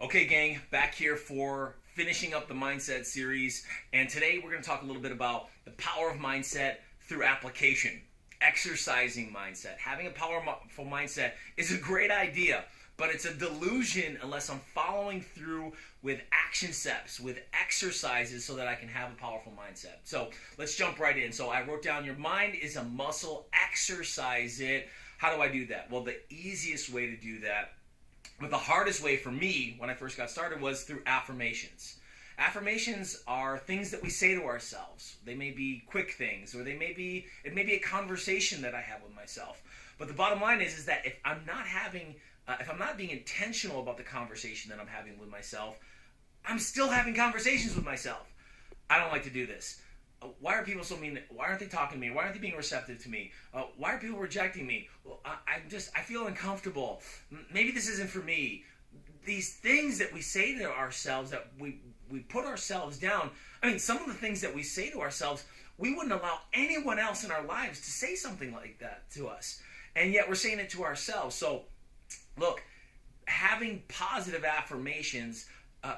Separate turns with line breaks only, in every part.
Okay, gang, back here for finishing up the mindset series. And today we're going to talk a little bit about the power of mindset through application. Exercising mindset. Having a powerful mindset is a great idea, but it's a delusion unless I'm following through with action steps, with exercises so that I can have a powerful mindset. So let's jump right in. So I wrote down, your mind is a muscle, exercise it. How do I do that? Well, the easiest way to do that, but the hardest way for me when I first got started, was through affirmations. Affirmations are things that we say to ourselves. They may be quick things, or it may be a conversation that I have with myself. But the bottom line is that if I'm not being intentional about the conversation that I'm having with myself, I'm still having conversations with myself. I don't like to do this. Why are people so mean? Why aren't they talking to me? Why aren't they being receptive to me? Why are people rejecting me? Well, I feel uncomfortable. Maybe this isn't for me. These things that we say to ourselves, that we put ourselves down. I mean, some of the things that we say to ourselves, we wouldn't allow anyone else in our lives to say something like that to us. And yet we're saying it to ourselves. So, look, having positive affirmations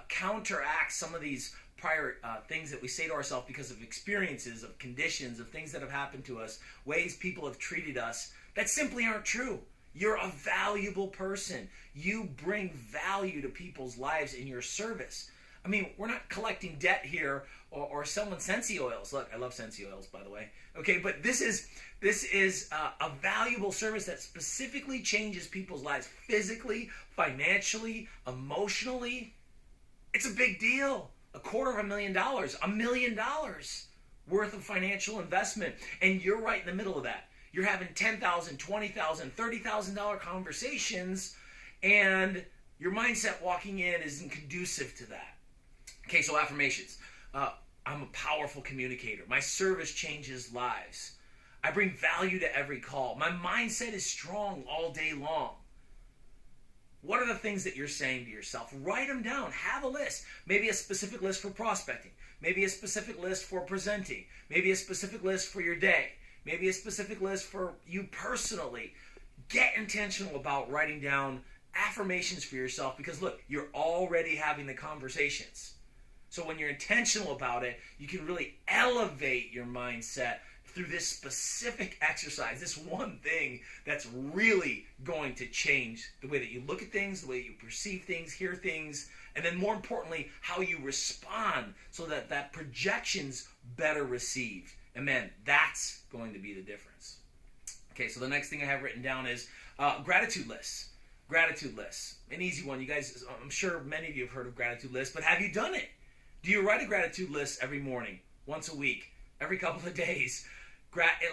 counteracts some of these prior things that we say to ourselves because of experiences, of conditions, of things that have happened to us, ways people have treated us that simply aren't true. You're a valuable person. You bring value to people's lives in your service. I mean, we're not collecting debt here or selling Scentsy oils. Look, I love Scentsy oils, by the way. Okay, but this is a valuable service that specifically changes people's lives physically, financially, emotionally. It's a big deal. $250,000, $1 million worth of financial investment, and you're right in the middle of that. You're having $10,000, $20,000, $30,000 conversations, and your mindset walking in isn't conducive to that. Okay, so affirmations. I'm a powerful communicator. My service changes lives. I bring value to every call. My mindset is strong all day long. What are the things that you're saying to yourself? Write them down. Have a list. Maybe a specific list for prospecting. Maybe a specific list for presenting. Maybe a specific list for your day. Maybe a specific list for you personally. Get intentional about writing down affirmations for yourself, because look, you're already having the conversations. So when you're intentional about it, you can really elevate your mindset through this specific exercise, this one thing that's really going to change the way that you look at things, the way you perceive things, hear things, and then more importantly, how you respond so that that projection's better received. And man, that's going to be the difference. Okay, so the next thing I have written down is gratitude lists. Gratitude lists. An easy one. You guys, I'm sure many of you have heard of gratitude lists, but have you done it? Do you write a gratitude list every morning, once a week, every couple of days?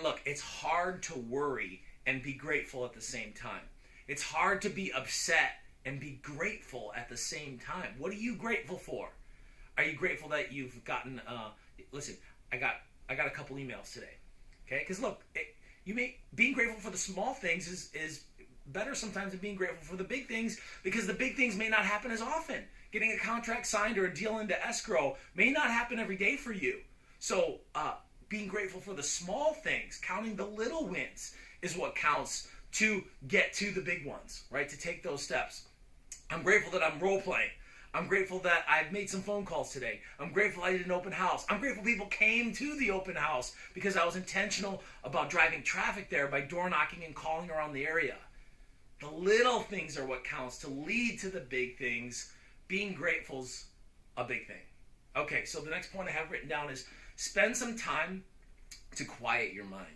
Look, it's hard to worry and be grateful at the same time. It's hard to be upset and be grateful at the same time. What are you grateful for? Are you grateful that you've gotten? Listen, I got a couple emails today. Okay, because look, being grateful for the small things is better sometimes than being grateful for the big things, because the big things may not happen as often. Getting a contract signed or a deal into escrow may not happen every day for you. So, being grateful for the small things, counting the little wins, is what counts to get to the big ones, right? To take those steps. I'm grateful that I'm role playing. I'm grateful that I've made some phone calls today. I'm grateful I did an open house. I'm grateful people came to the open house because I was intentional about driving traffic there by door knocking and calling around the area. The little things are what counts to lead to the big things. Being grateful's a big thing. Okay, so the next point I have written down is spend some time to quiet your mind.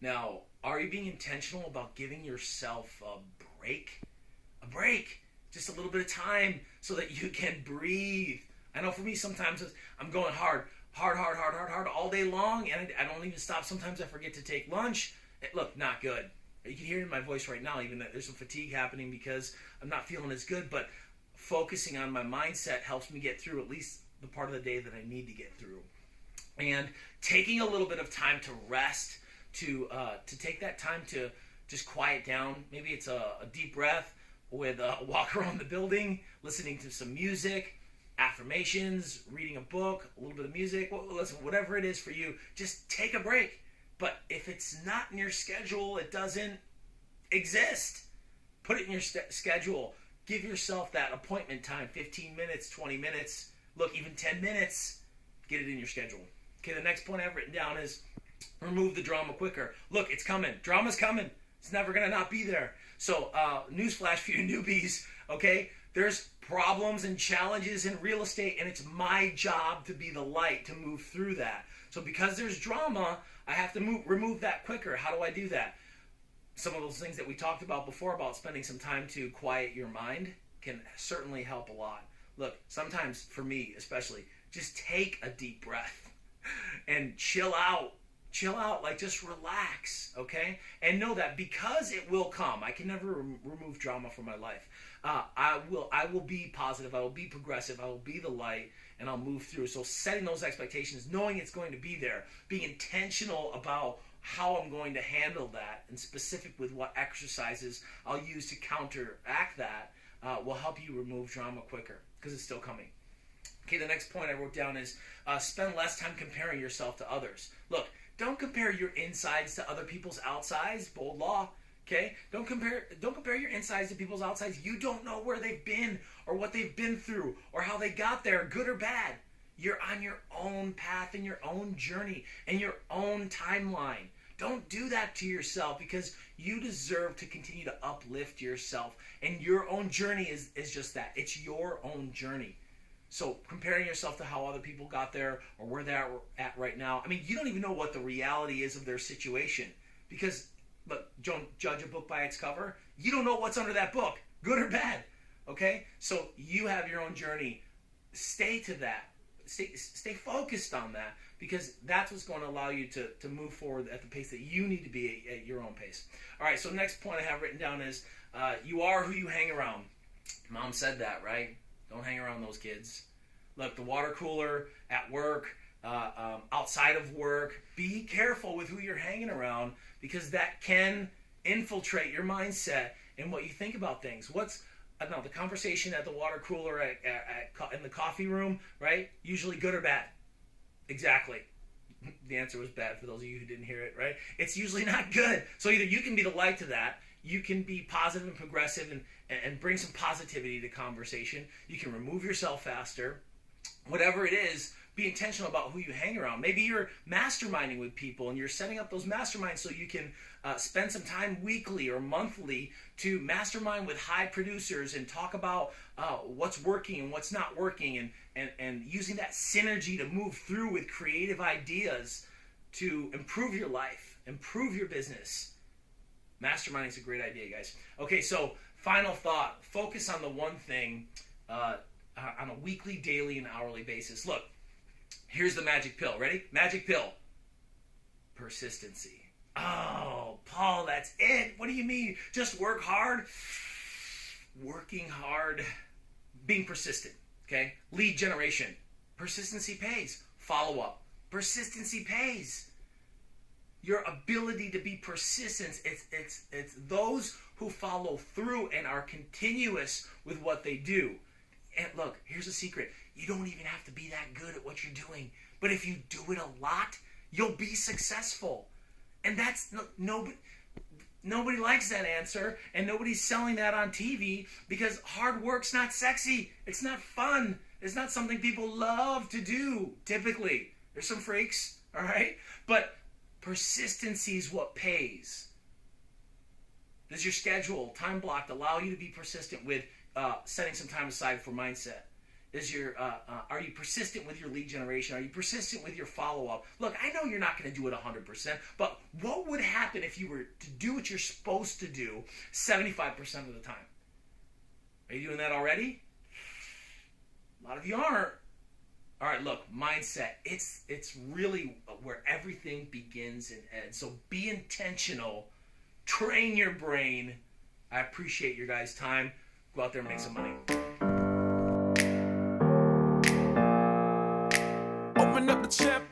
Now, are you being intentional about giving yourself a break? A break. Just a little bit of time so that you can breathe. I know for me, sometimes I'm going hard all day long, and I don't even stop. Sometimes I forget to take lunch. Look, not good. You can hear it in my voice right now, even that there's some fatigue happening because I'm not feeling as good, but focusing on my mindset helps me get through at least the part of the day that I need to get through. And taking a little bit of time to rest, to take that time to just quiet down. Maybe it's a deep breath with a walk around the building, listening to some music, affirmations, reading a book, a little bit of music. Well, listen, whatever it is for you, just take a break. But if it's not in your schedule, it doesn't exist. Put it in your schedule. Give yourself that appointment time, 15 minutes, 20 minutes, look, even 10 minutes, get it in your schedule. Okay, the next point I've written down is remove the drama quicker. Look, it's coming. Drama's coming. It's never going to not be there. So, newsflash for you newbies, okay? There's problems and challenges in real estate, and it's my job to be the light to move through that. So because there's drama, I have to remove that quicker. How do I do that? Some of those things that we talked about before about spending some time to quiet your mind can certainly help a lot. Look, sometimes for me especially, just take a deep breath and chill out. Chill out, like just relax, okay? And know that because it will come, I can never remove drama from my life. I will be positive, I will be progressive, I will be the light, and I'll move through. So setting those expectations, knowing it's going to be there, being intentional about how I'm going to handle that, and specific with what exercises I'll use to counteract that, will help you remove drama quicker, because it's still coming. Okay, the next point I wrote down is spend less time comparing yourself to others. Look, don't compare your insides to other people's outsides. Bold law. Okay? Don't compare your insides to people's outsides. You don't know where they've been or what they've been through or how they got there, good or bad. You're on your own path and your own journey and your own timeline. Don't do that to yourself, because you deserve to continue to uplift yourself. And your own journey is just that. It's your own journey. So comparing yourself to how other people got there or where they're at right now, I mean, you don't even know what the reality is of their situation. Because, look, don't judge a book by its cover. You don't know what's under that book, good or bad. Okay? So you have your own journey. Stay to that. Stay focused on that, because that's what's going to allow you to move forward at the pace that you need to be at your own pace. All right, so next point I have written down is you are who you hang around. Mom said that, right? Don't hang around those kids. Look, the water cooler, at work, outside of work, be careful with who you're hanging around, because that can infiltrate your mindset and what you think about things. The conversation at the water cooler, in the coffee room, right? Usually good or bad? Exactly. The answer was bad for those of you who didn't hear it, right? It's usually not good. So either you can be the light to that, you can be positive and progressive and bring some positivity to conversation. You can remove yourself faster. Whatever it is, be intentional about who you hang around. Maybe you're masterminding with people and you're setting up those masterminds so you can spend some time weekly or monthly to mastermind with high producers and talk about what's working and what's not working, and using that synergy to move through with creative ideas to improve your life, improve your business. Masterminding is a great idea, guys. Okay, so final thought. Focus on the one thing on a weekly, daily, and hourly basis. Look, here's the magic pill. Ready? Magic pill. Persistency. Oh, Paul, that's it. What do you mean? Just work hard? Working hard. Being persistent. Okay? Lead generation. Persistency pays. Follow up. Persistency pays. Your ability to be persistent, it's those who follow through and are continuous with what they do. And look, here's a secret. You don't even have to be that good at what you're doing. But if you do it a lot, you'll be successful. And that's nobody likes that answer, and nobody's selling that on TV, because hard work's not sexy. It's not fun. It's not something people love to do, typically. There's some freaks, all right? But persistency is what pays. Does your schedule, time blocked, allow you to be persistent with setting some time aside for mindset? Are you persistent with your lead generation? Are you persistent with your follow-up? Look, I know you're not going to do it 100%, but what would happen if you were to do what you're supposed to do 75% of the time? Are you doing that already? A lot of you aren't. All right, look, mindset. It's really where everything begins and ends. So be intentional. Train your brain. I appreciate your guys' time. Go out there and make some money.
Open up the chapter.